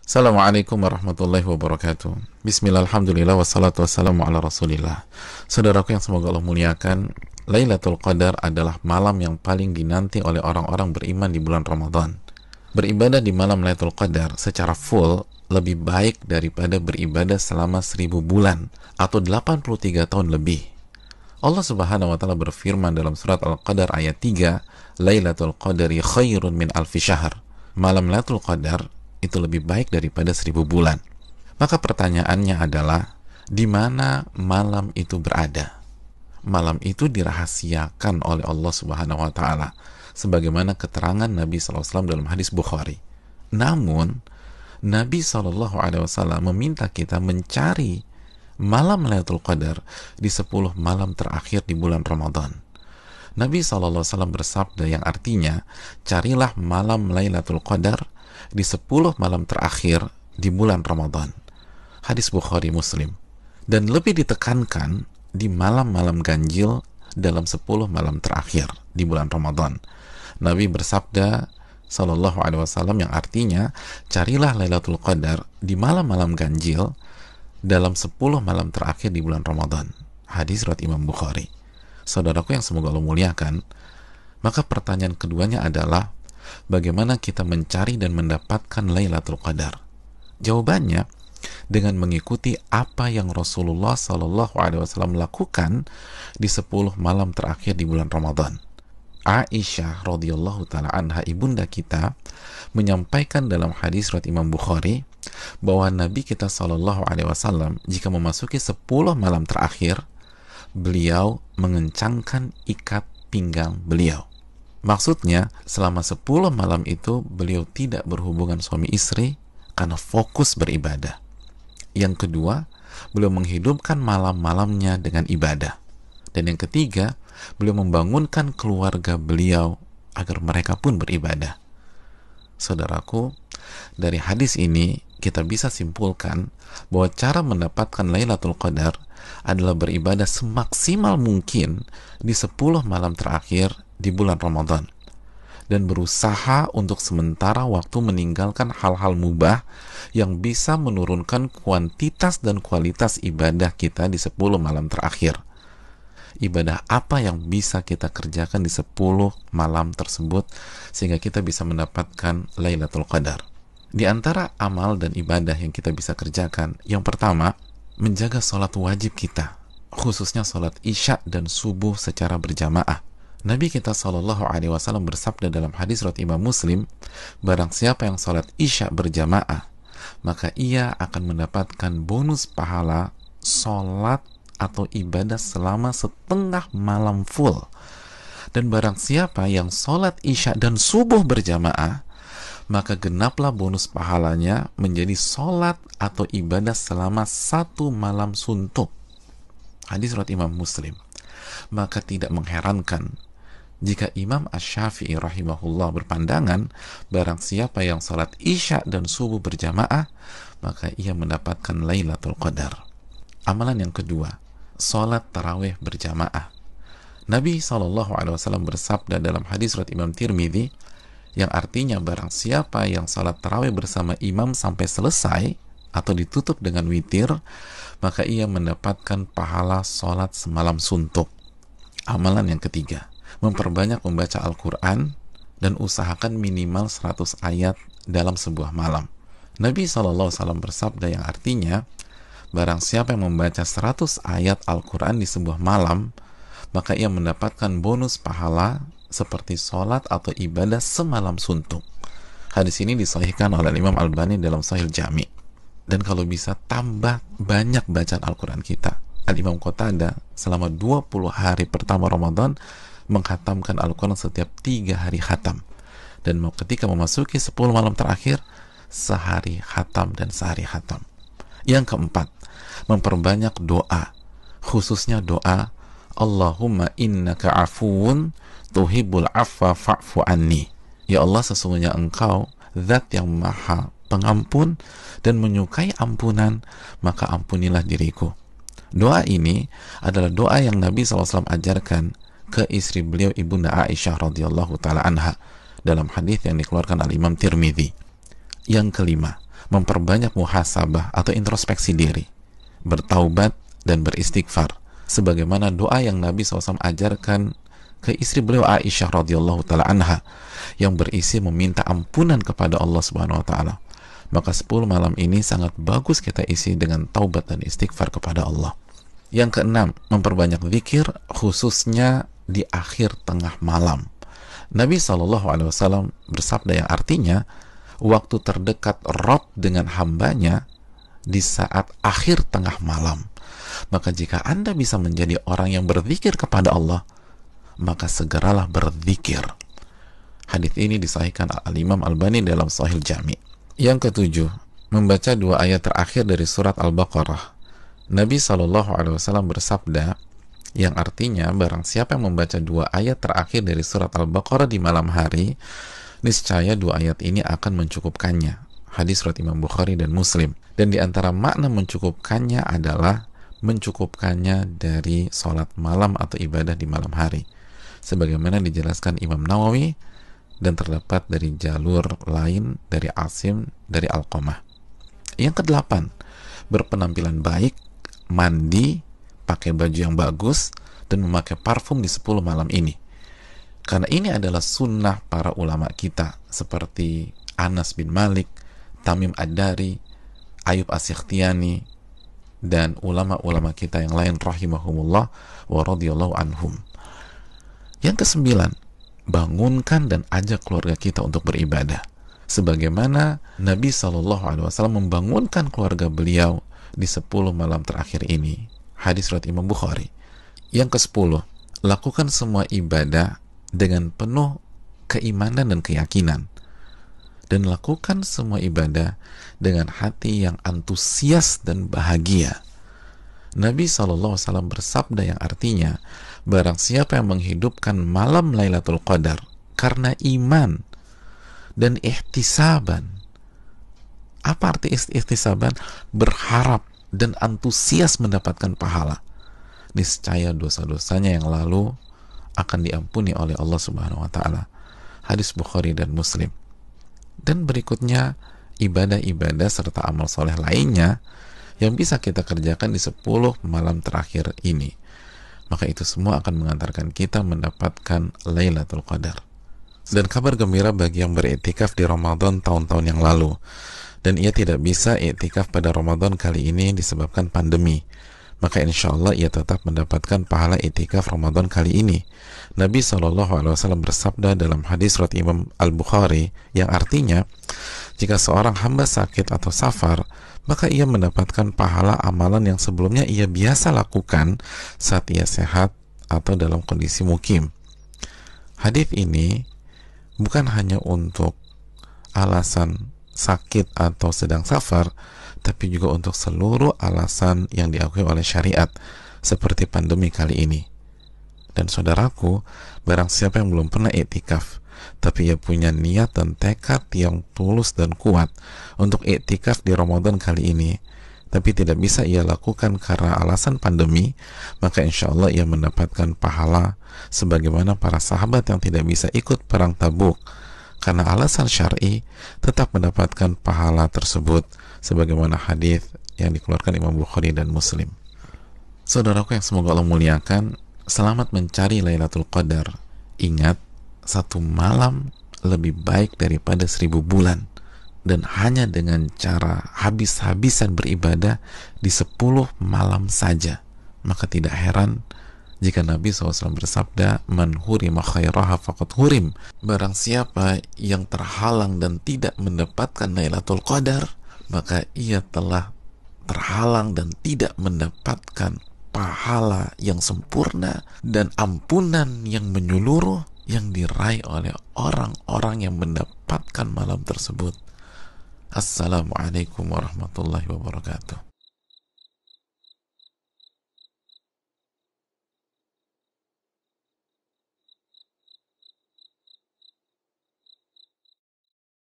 Assalamualaikum warahmatullahi wabarakatuh. Bismillah, alhamdulillah, wassalatu wassalamu ala rasulillah. Saudaraku yang semoga Allah muliakan, Lailatul Qadar adalah malam yang paling dinanti oleh orang-orang beriman di bulan Ramadan. Beribadah di malam Lailatul Qadar secara full lebih baik daripada beribadah selama 1000 bulan atau 83 tahun lebih. Allah Subhanahu wa taala berfirman dalam surat Al-Qadar ayat 3, Lailatul Qadari khairun min alfi syahr. Malam Lailatul Qadar itu lebih baik daripada 1000 bulan. Maka pertanyaannya adalah, di mana malam itu berada? Malam itu dirahasiakan oleh Allah Subhanahu wa taala sebagaimana keterangan Nabi SAW dalam hadis Bukhari. Namun Nabi SAW meminta kita mencari malam Lailatul Qadar di 10 malam terakhir di bulan Ramadan. Nabi SAW bersabda yang artinya, carilah malam Lailatul Qadar di 10 malam terakhir di bulan Ramadan. Hadis Bukhari Muslim. Dan lebih ditekankan di malam-malam ganjil dalam 10 malam terakhir di bulan Ramadan. Nabi bersabda sallallahu alaihi wasallam yang artinya, carilah Lailatul Qadar di malam-malam ganjil dalam 10 malam terakhir di bulan Ramadan. Hadis riwayat Imam Bukhari. Saudaraku yang semoga Allah muliakan, maka pertanyaan keduanya adalah, bagaimana kita mencari dan mendapatkan Lailatul Qadar? Jawabannya dengan mengikuti apa yang Rasulullah SAW lakukan di 10 malam terakhir di bulan Ramadan. Aisyah radhiyallahu taala anha, ibunda kita, menyampaikan dalam hadis riwayat Imam Bukhari bahwa Nabi kita SAW jika memasuki 10 malam terakhir, beliau mengencangkan ikat pinggang beliau. Maksudnya, selama 10 malam itu beliau tidak berhubungan suami istri karena fokus beribadah. Yang kedua, beliau menghidupkan malam-malamnya dengan ibadah. Dan yang ketiga, beliau membangunkan keluarga beliau agar mereka pun beribadah. Saudaraku, dari hadis ini kita bisa simpulkan bahwa cara mendapatkan Lailatul Qadar adalah beribadah semaksimal mungkin di 10 malam terakhir di bulan Ramadan, dan berusaha untuk sementara waktu meninggalkan hal-hal mubah yang bisa menurunkan kuantitas dan kualitas ibadah kita di 10 malam terakhir. Ibadah apa yang bisa kita kerjakan di 10 malam tersebut sehingga kita bisa mendapatkan Lailatul Qadar? Di antara amal dan ibadah yang kita bisa kerjakan, yang pertama, menjaga sholat wajib kita, khususnya sholat isya dan subuh secara berjamaah. Nabi kita SAW bersabda dalam hadis riwayat Imam Muslim, barang siapa yang sholat isya berjamaah, maka ia akan mendapatkan bonus pahala sholat atau ibadah selama setengah malam full. Dan barang siapa yang sholat isya dan subuh berjamaah, maka genaplah bonus pahalanya menjadi sholat atau ibadah selama 1 malam suntuk. Hadis riwayat Imam Muslim. Maka tidak mengherankan jika Imam Asy-Syafi'i rahimahullah berpandangan, barang siapa yang sholat isya dan subuh berjamaah, maka ia mendapatkan Lailatul Qadar. Amalan yang kedua, sholat tarawih berjamaah. Nabi SAW bersabda dalam hadis riwayat Imam Tirmidzi, yang artinya barang siapa yang sholat tarawih bersama imam sampai selesai atau ditutup dengan witir, maka ia mendapatkan pahala sholat semalam suntuk. Amalan yang ketiga, memperbanyak membaca Al-Quran dan usahakan minimal 100 ayat dalam sebuah malam. Nabi SAW bersabda yang artinya, barang siapa yang membaca 100 ayat Al-Quran di sebuah malam, maka ia mendapatkan bonus pahala seperti sholat atau ibadah semalam suntuk. Hadis ini disahihkan oleh Imam Albani dalam Sahih Jami. Dan kalau bisa tambah banyak bacaan Al-Quran kita. Al-Imam Qatadah selama 20 hari pertama Ramadan menghatamkan Al-Quran setiap 3 hari khatam. Dan ketika memasuki 10 malam terakhir, sehari khatam dan sehari khatam. Yang keempat, memperbanyak doa, khususnya doa Allahumma innaka afuun tuhibbul afwa fa'fu anni. Ya Allah, sesungguhnya Engkau zat yang maha pengampun dan menyukai ampunan, maka ampunilah diriku. Doa ini adalah doa yang Nabi SAW ajarkan ke istri beliau, ibunda Aisyah radhiyallahu taala anha, dalam hadis yang dikeluarkan oleh Imam Tirmidzi. Yang kelima, memperbanyak muhasabah atau introspeksi diri, bertaubat dan beristighfar, sebagaimana doa yang Nabi SAW ajarkan ke istri beliau Aisyah radhiyallahu taala anha yang berisi meminta ampunan kepada Allah Subhanahu wa taala. Maka 10 malam ini sangat bagus kita isi dengan taubat dan istighfar kepada Allah. Yang keenam, memperbanyak zikir khususnya di akhir tengah malam. Nabi SAW bersabda yang artinya waktu terdekat Rabb dengan hambanya di saat akhir tengah malam. Maka jika Anda bisa menjadi orang yang berzikir kepada Allah, maka segeralah berzikir. Hadis ini disahihkan Al-Imam Albani dalam Sahih Jami'. Yang ketujuh, membaca 2 ayat terakhir dari surat Al-Baqarah. Nabi SAW bersabda yang artinya barang siapa yang membaca 2 ayat terakhir dari surat Al-Baqarah di malam hari, niscaya 2 ayat ini akan mencukupkannya. Hadis riwayat Imam Bukhari dan Muslim. Dan di antara makna mencukupkannya adalah mencukupkannya dari sholat malam atau ibadah di malam hari, sebagaimana dijelaskan Imam Nawawi dan terdapat dari jalur lain dari Asim dari Alqamah. Yang kedelapan, berpenampilan baik, mandi, pakai baju yang bagus, dan memakai parfum di 10 malam ini. Karena ini adalah sunnah para ulama kita seperti Anas bin Malik, Tamim Ad-Dari, Ayub As-Sikhtiyani, dan ulama-ulama kita yang lain rahimahumullah wa radhiyallahu anhum. Yang kesembilan, bangunkan dan ajak keluarga kita untuk beribadah, sebagaimana Nabi SAW membangunkan keluarga beliau di 10 malam terakhir ini. Hadis riwayat Imam Bukhari. Yang ke-10, lakukan semua ibadah dengan penuh keimanan dan keyakinan, dan lakukan semua ibadah dengan hati yang antusias dan bahagia. Nabi SAW bersabda yang artinya, barang siapa yang menghidupkan malam Lailatul Qadar karena iman dan ihtisaban. Apa arti ihtisaban? Berharap dan antusias mendapatkan pahala. Niscaya dosa-dosanya yang lalu akan diampuni oleh Allah Subhanahu wa taala. Hadis Bukhari dan Muslim. Dan berikutnya ibadah-ibadah serta amal soleh lainnya yang bisa kita kerjakan di 10 malam terakhir ini. Maka itu semua akan mengantarkan kita mendapatkan Lailatul Qadar. Dan kabar gembira bagi yang beriktikaf di Ramadan tahun-tahun yang lalu, dan ia tidak bisa iktikaf pada Ramadan kali ini disebabkan pandemi, maka insya Allah ia tetap mendapatkan pahala iktikaf Ramadan kali ini. Nabi SAW bersabda dalam hadis riwayat Imam Al-Bukhari yang artinya, jika seorang hamba sakit atau safar, maka ia mendapatkan pahala amalan yang sebelumnya ia biasa lakukan saat ia sehat atau dalam kondisi mukim. Hadis ini bukan hanya untuk alasan sakit atau sedang safar, tapi juga untuk seluruh alasan yang diakui oleh syariat, seperti pandemi kali ini. Dan saudaraku, barang siapa yang belum pernah iktikaf, tapi ia punya niat dan tekad yang tulus dan kuat untuk iktikaf di Ramadan kali ini, tapi tidak bisa ia lakukan karena alasan pandemi, maka insya Allah ia mendapatkan pahala sebagaimana para sahabat yang tidak bisa ikut perang Tabuk karena alasan syar'i, tetap mendapatkan pahala tersebut sebagaimana hadis yang dikeluarkan Imam Bukhari dan Muslim. Saudaraku yang semoga Allah muliakan, selamat mencari Lailatul Qadar. Ingat, 1 malam lebih baik daripada 1000 bulan, dan hanya dengan cara habis-habisan beribadah di 10 malam saja. Maka tidak heran jika Nabi SAW bersabda, man hurima khairaha faqad hurim. Barang siapa yang terhalang dan tidak mendapatkan Lailatul Qadar, maka ia telah terhalang dan tidak mendapatkan pahala yang sempurna dan ampunan yang menyeluruh yang diraih oleh orang-orang yang mendapatkan malam tersebut. Assalamualaikum warahmatullahi wabarakatuh.